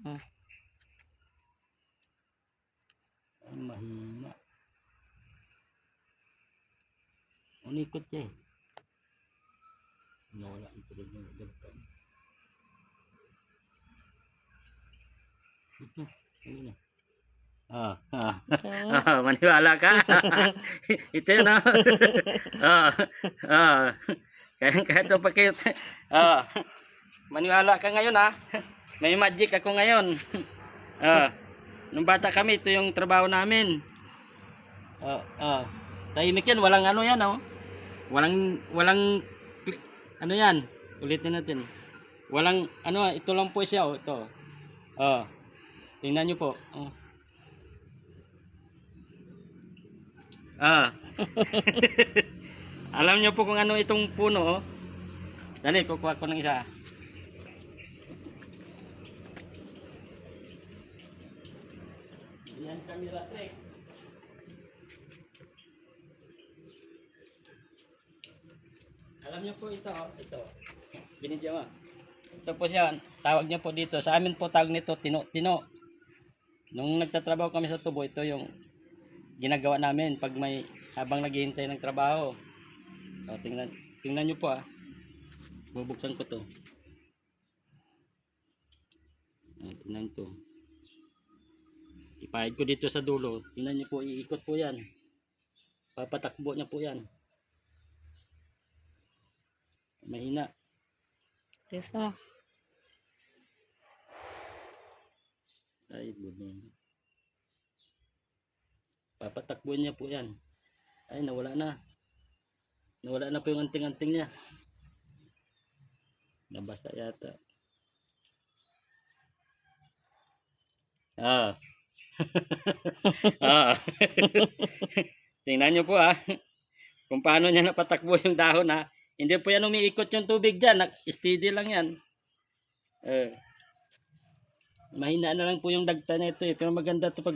Hmm. Ay, mahina. Unikot siya eh. Nawala ang tuloy ng dagtan. Ayun na. Maniwala ka. Ito yun kaya ito pakit. Maniwala ka ngayon May magic ako ngayon. Nung bata kami, ito yung trabaho namin. Tahimik yan, walang ano yan Walang ano yan. Ulitin natin. Walang ano, ito lang po siya ito. Tingnan niyo po. Alam niyo po kung ano itong puno Dali, kukuha ko ng isa. Yan camera trick. Alam niyo po ito Binidyo mo. Ito po siya, tawag niyo po dito. Sa amin po tawag nito tino-tino. Nung nagtatrabaho kami sa tubo, ito yung ginagawa namin pag habang naghihintay ng trabaho. Tingnan niyo po Bubuksan ko to. Tingnan to. Ipahid ko dito sa dulo. Tingnan niyo po, iikot po yan. Papatakbo niya po yan. Mahina. Isa. Ay, bumina. Papatakbo niya po yan. Ay, nawala na. Nawala na po yung anting-anting niya. Nabasa yata. Tingnan nyo po kung paano niya napatakbo yung dahon Hindi po yan umiikot yung tubig dyan. Steady lang yan. Mahina na lang po yung dagta na ito Pero maganda ito pag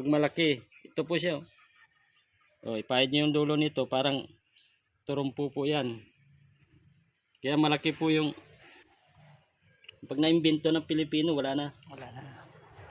malaki. Ito po siya. Ipahid nyo yung dulo nito. Parang turumpo po yan. Kaya malaki po yung pag naimbento ng Pilipino, wala na.